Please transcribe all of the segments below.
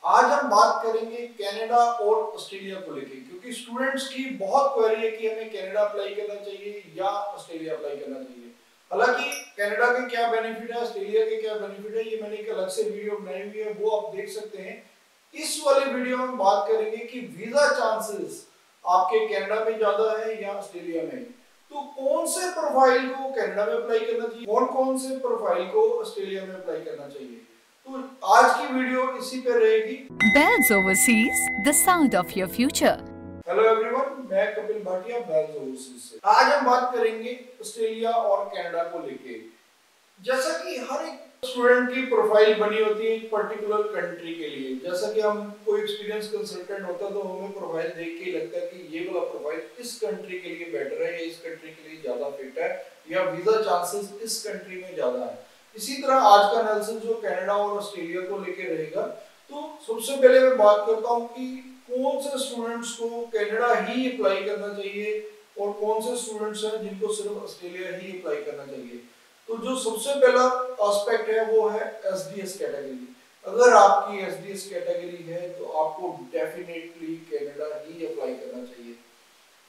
आज हम बात करेंगे कनाडा और ऑस्ट्रेलिया को लेके, क्योंकि स्टूडेंट्स की बहुत क्वेरी है कि हमें कनाडा अप्लाई करना चाहिए या ऑस्ट्रेलिया अप्लाई करना चाहिए। हालांकि कनाडा के क्या बेनिफिट है, ऑस्ट्रेलिया के क्या बेनिफिट है, ये मैंने एक अलग से वीडियो बनाई हुई है, वो आप देख सकते हैं। इस वाली वीडियो में बात करेंगे कि वीजा चांसेस आपके कनाडा में ज्यादा है या ऑस्ट्रेलिया में। तो कौन से प्रोफाइल को कनाडा में अप्लाई करना चाहिए, कौन कौन से प्रोफाइल को ऑस्ट्रेलिया में अप्लाई करना चाहिए, तो आज की वीडियो इसी पे रहेगी। Bells Overseas, the sound of your future. Hello everyone, मैं कपिल भाटिया बेल्स ओवरसीज से। आज हम बात करेंगे ऑस्ट्रेलिया और कनाडा को लेके। जैसा कि हर एक स्टूडेंट की प्रोफाइल बनी होती है एक पर्टिकुलर कंट्री के लिए। जैसा कि हम कोई एक्सपीरियंस कंसल्टेंट होता है तो हमें प्रोफाइल देख के ही लगता है कि ये वाला प्रोफाइल इस कंट्री के लिए बेटर है या इस कंट्री के लिए ज्यादा फिट है या वीजा चांसेस इस कंट्री में ज्यादा है। इसी तरह आज का एनालिसिस जो कनाडा और ऑस्ट्रेलिया को लेके रहेगा। तो सबसे पहले मैं बात करता हूँ कि कौन से स्टूडेंट्स को कनाडा ही अप्लाई करना चाहिए और कौन से स्टूडेंट्स हैं जिनको सिर्फ ऑस्ट्रेलिया ही अप्लाई करना चाहिए। तो जो सबसे पहला एस्पेक्ट है वो है एसडीएस कैटेगरी। अगर आपकी एसडीएस कैटेगरी है तो आपको डेफिनेटली कनाडा ही अप्लाई करना चाहिए,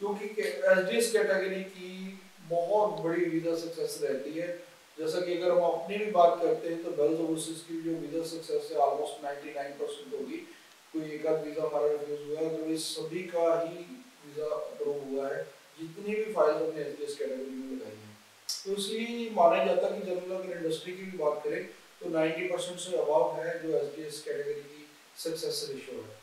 क्योंकि एसडीएस कैटेगरी की बहुत बड़ी वीजा सक्सेस रहती है। जैसा कि अगर हम अपनी भी बात करते हैं तो बेल्स ओवरसीज की जो वीजा सक्सेस है ऑलमोस्ट 99% होगी। कोई एक आध वीजा हमारा रिफ्यूज हुआ है, तो इस सभी का ही वीजा अप्रूव हुआ है जितनी भी फाइल्स हमने एसडीएस कैटेगरी में लगाई है। तो इसलिए माना जाता है कि जनरल अगर इंडस्ट्री की भी बात करें तो 90% से अबव है जो एसडीएस कैटेगरी की सक्सेस रेशियो है।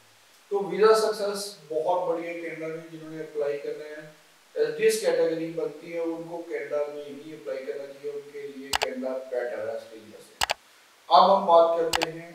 तो वीजा सक्सेस बहुत बड़ी है कनाडा में। जिन्होंने अप्लाई करना है एसडीएस कैटेगरी बनती है उनको कनाडा में ही अप्लाई करना चाहिए, उनके लिए कनाडा बेटर है ऑस्ट्रेलिया से। अब हम बात करते हैं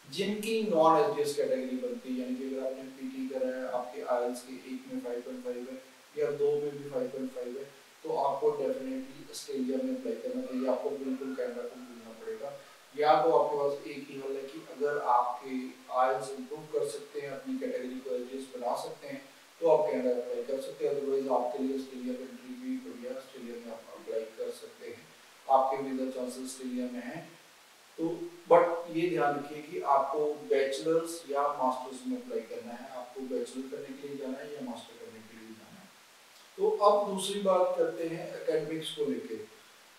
जिनकी नॉन एसडीएस कैटेगरी बनती है, यानी कि अगर आपने पीटी करा है, आपके आईएलटीएस के एक में 5.5 है या दो में भी 5.5 है, तो आपको डेफिनेटली ऑस्ट्रेलिया में अप्लाई करना चाहिए। आपको बिल्कुल कनाडा को भूलना पड़ेगा। या तो आपके पास एक ही हल है कि अगर आपके आईएलटीएस इंप्रूव कर सकते हैं, अपनी कैटेगरी को एसडीएस बना सकते हैं, तो आप कनाडा अप्लाई कर सकते हैं। अदरवाइज आपके लिए ऑस्ट्रेलिया कंट्री भी बढ़िया, ऑस्ट्रेलिया में आप अप्लाई कर सकते हैं, आपके वीजा चांसेस ऑस्ट्रेलिया में हैं। तो बट ये ध्यान रखिए कि आपको बैचलर्स या मास्टर्स में अप्लाई करना है, आपको बैचलर करने के लिए जाना है या मास्टर करने के लिए जाना है। तो अब दूसरी बात करते हैं एकेडमिक्स को लेके।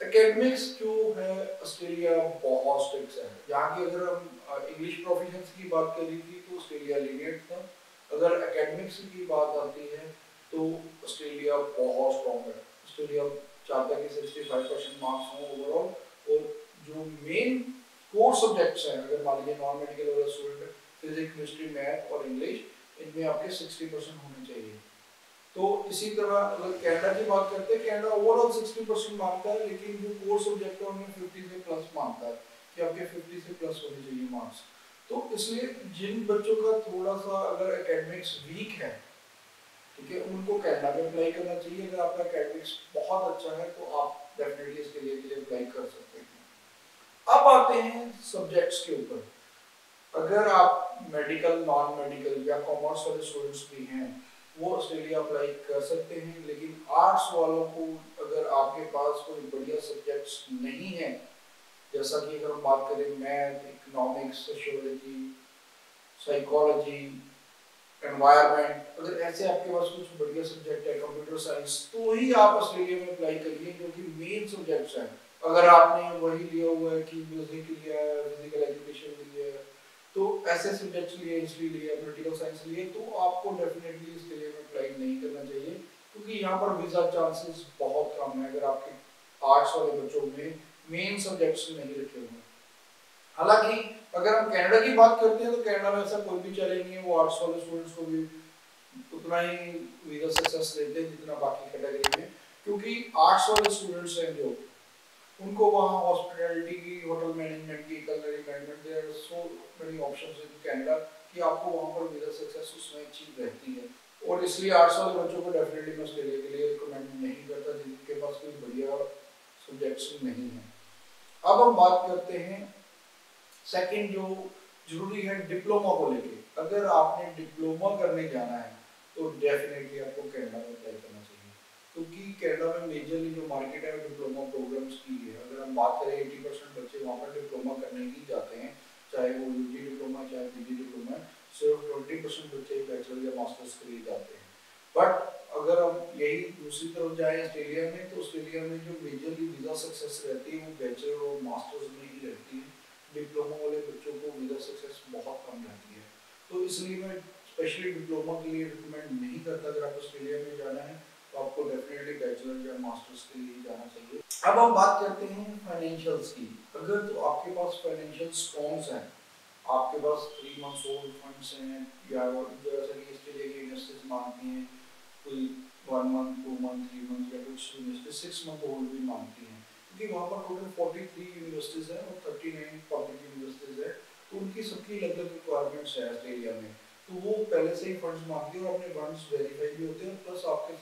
एकेडमिक्स जो है ऑस्ट्रेलिया बहुत स्ट्रिक्ट है। यहाँ की अगर हम इंग्लिश प्रोफिशिएंसी की बात कर रही थी तो ऑस्ट्रेलिया लीनियंट था। अगर एकेडमिक्स की बात आती है तो ऑस्ट्रेलिया बहुत स्ट्रॉन्ग है। ऑस्ट्रेलिया चाहता है कि 65% मार्क्स हों ओवरऑल, और जो मेन कोर सब्जेक्ट्स हैं, अगर मान लीजिए नॉन मेडिकल वाला स्टूडेंट है, फिजिक्स, केमिस्ट्री, मैथ और इंग्लिश, इनमें आपके 60% होने चाहिए। तो इसी तरह अगर कनाडा की बात करते हैं, कनाडा ओवरऑल 60% मांगता है, लेकिन जो कोर सब्जेक्ट है उनमें 50 से प्लस मांगता है कि आपके 50 से प्लस होने चाहिए मार्क्स। तो इसलिए जिन बच्चों का थोड़ा सा अगर एकेडमिक्स वीक है, ठीक है, उनको कनाडा में अप्लाई करना चाहिए। अगर आपका एकेडमिक्स बहुत अच्छा है तो आप डेफिनेटली इसके लिए अप्लाई कर सकते हैं। अब आते हैं सब्जेक्ट्स के ऊपर। अगर आप मेडिकल, नॉन मेडिकल या कॉमर्स वाले स्टूडेंट्स भी हैं, वो ऑस्ट्रेलिया अप्लाई कर सकते हैं। लेकिन आर्ट्स वालों को अगर आपके पास कोई बढ़िया सब्जेक्ट्स नहीं है, जैसा कि अगर हम बात करें math, economics, sociology, psychology, environment, अगर ऐसे आपके पास कुछ बढ़िया सब्जेक्ट है, कंप्यूटर साइंस, तो ही आप ऑस्ट्रेलिया में अप्लाई करिए, क्योंकि मेन सब्जेक्ट्स हैं। अगर आपने वही लिया हुआ है कि म्यूजिक लिया है, फिजिकल एजुकेशन लिया है, तो ऐसे सब्जेक्ट्स लिए, हिस्ट्री लिए, पॉलिटिकल साइंस लिए, तो आपको डेफिनेटली इसके लिए अप्लाई नहीं करना चाहिए, क्योंकि यहाँ पर वीजा चांसेस बहुत कम है अगर आपके आर्ट्स वाले बच्चों में मेन सब्जेक्ट्स नहीं रखे हुए। हालांकि अगर हम कनाडा की बात करते हैं तो कनाडा में ऐसा कोई भी चैलेंज नहीं है, वो आर्ट्स वाले स्टूडेंट्स को भी उतना ही वीजा सक्सेस देते हैं जितना बाकी कैटेगरी में, क्योंकि आर्ट्स वाले स्टूडेंट्स हैं जो, उनको वहाँ हॉस्पिटैलिटी की, होटल मैनेजमेंट की, culinary management, there are so many options in Canada कि आपको वहाँ पर वीजा सक्सेस उसमें अच्छी रहती है। और इसलिए आर्ट्स वाले बच्चों को डेफिनेटली मैं ऑस्ट्रेलिया के लिए रिकमेंड नहीं करता जिनके पास कोई बढ़िया सब्जेक्ट्स नहीं है। अब हम बात करते हैं सेकंड जो जरूरी है डिप्लोमा को लेके। अगर आपने डिप्लोमा करने जाना है तो डेफिनेटली आपको कनाडा में अप्लाई करना चाहिए, क्योंकि कनाडा में मेजरली जो मार्केट है डिप्लोमा प्रोग्राम्स की है। अगर हम बात करें 80% बच्चे वहाँ पर डिप्लोमा करने ही जाते हैं, चाहे वो यूजी डिप्लोमा, चाहे पीजी 50% बच्चे बैचलर या मास्टर्स के लिए जाते हैं। बट अगर हम यही दूसरी तरफ जाएं ऑस्ट्रेलिया में, तो ऑस्ट्रेलिया में जो मेजरली वीज़ा सक्सेस रहती है वो बैचलर और मास्टर्स में ही रहती है। डिप्लोमा वाले बच्चों को वीज़ा सक्सेस बहुत कम रहती है। तो इसलिए मैं स्पेशली डिप्लोमा के लिए रिकमेंड नहीं करता। अगर आप ऑस्ट्रेलिया में जाना है तो आपको डेफिनेटली बैचलर या मास्टर्स के लिए जाना चाहिए। अब हम बात करते हैं फाइनेंशियल्स की। अगर तो आपके पास फाइनेंशियल स्ट्रॉन्ग्स हैं, आपके पास 3 मंथ्स ओल्ड फंड्स हैं, या जैसा कि ऑस्ट्रेलिया की यूनिवर्सिटीज मांगती हैं कोई 1 मंथ 2 मंथ 3 मंथ या कुछ यूनिवर्सिटी 6 मंथ ओल्ड भी मांगती हैं, क्योंकि वहाँ पर टोटल 43 यूनिवर्सिटीज हैं और 39 पब्लिक यूनिवर्सिटीज है, तो उनकी सबकी अलग अलग रिक्वायरमेंट्स है ऑस्ट्रेलिया में। तो वो पहले से ही फंड्स मांगती है और अपने फंड्स वेरीफाई भी होते हैं, प्लस आपके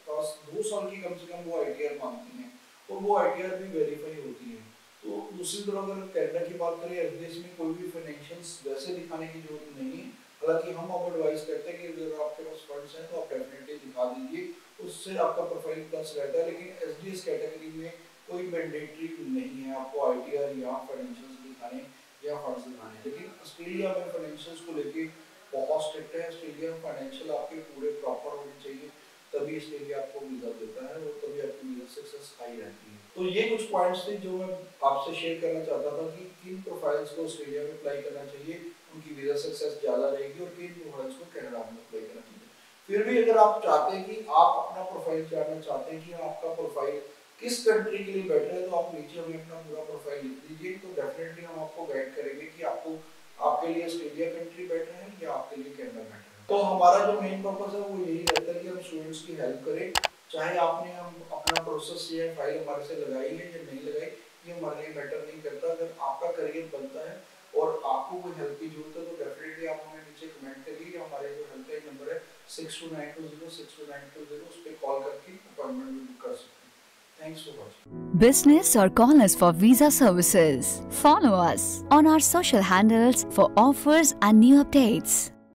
पास 2 साल की कम से कम वो ITR मांगती हैं और वो ITR भी वेरीफाई होती है। तो दूसरी तरफ अगर कनाडा की बात करें, एफडीएस में कोई भी फाइनेंशियल्स वैसे दिखाने की जरूरत नहीं है। हालांकि हम आपको एडवाइस करते हैं कि अगर आपके पास फंड्स हैं तो आप डेफिनेटली दिखा दीजिए, उससे आपका प्रोफाइल प्लस रहता है। लेकिन एसडीएस कैटेगरी में कोई मैंडेटरी नहीं है आपको ITR या फाइनेंशियल्स दिखाने या फंड्स दिखाने। लेकिन ऑस्ट्रेलिया में फाइनेंशियल्स को लेके बहुत स्ट्रिक्ट है। ऑस्ट्रेलिया में फाइनेंशियल आपके पूरे प्रॉपर होने चाहिए, तभी ऑस्ट्रेलिया आपको वीजा देता है और तभी आपकी वीजा सक्सेस हाई रहती है। तो ये कुछ पॉइंट्स थे जो मैं आपसे शेयर करना चाहता था कि किन प्रोफाइल्स को ऑस्ट्रेलिया में अप्लाई करना चाहिए, उनकी वीजा सक्सेस ज़्यादा रहेगी, और किन प्रोफाइल्स को कनाडा में अप्लाई करना चाहिए। फिर भी अगर आप चाहते हैं कि आप अपना प्रोफाइल जानना चाहते हैं कि आपका प्रोफाइल किस कंट्री के लिए बेटर है, तो आप नीचे हमें अपना पूरा प्रोफाइल लिख दीजिए, तो डेफिनेटली हम आपको गाइड करेंगे कि आपको आपके लिए ऑस्ट्रेलिया कंट्री बेटर है या आपके लिए कनाडा बेटर है। तो हमारा जो मेन पर्पस है वो यही रहता है कि हम स्टूडेंट्स की हेल्प करें, चाहे आपने हम अपना प्रोसेस या फाइल हमारे से लगाई है या नहीं लगाई, ये हमारे लिए मैटर नहीं करता। अगर आपका करियर बनता है और आपको कोई हेल्प की जरूरत है तो डेफिनेटली आप हमें नीचे कमेंट करिए, या हमारे जो हेल्पलाइन नंबर है 6292062920, उस पर कॉल करके अपॉइंटमेंट भी बुक कर सकते हैं। Thanks for watching. Business or call us for visa services. Follow us on our social handles for offers and new updates.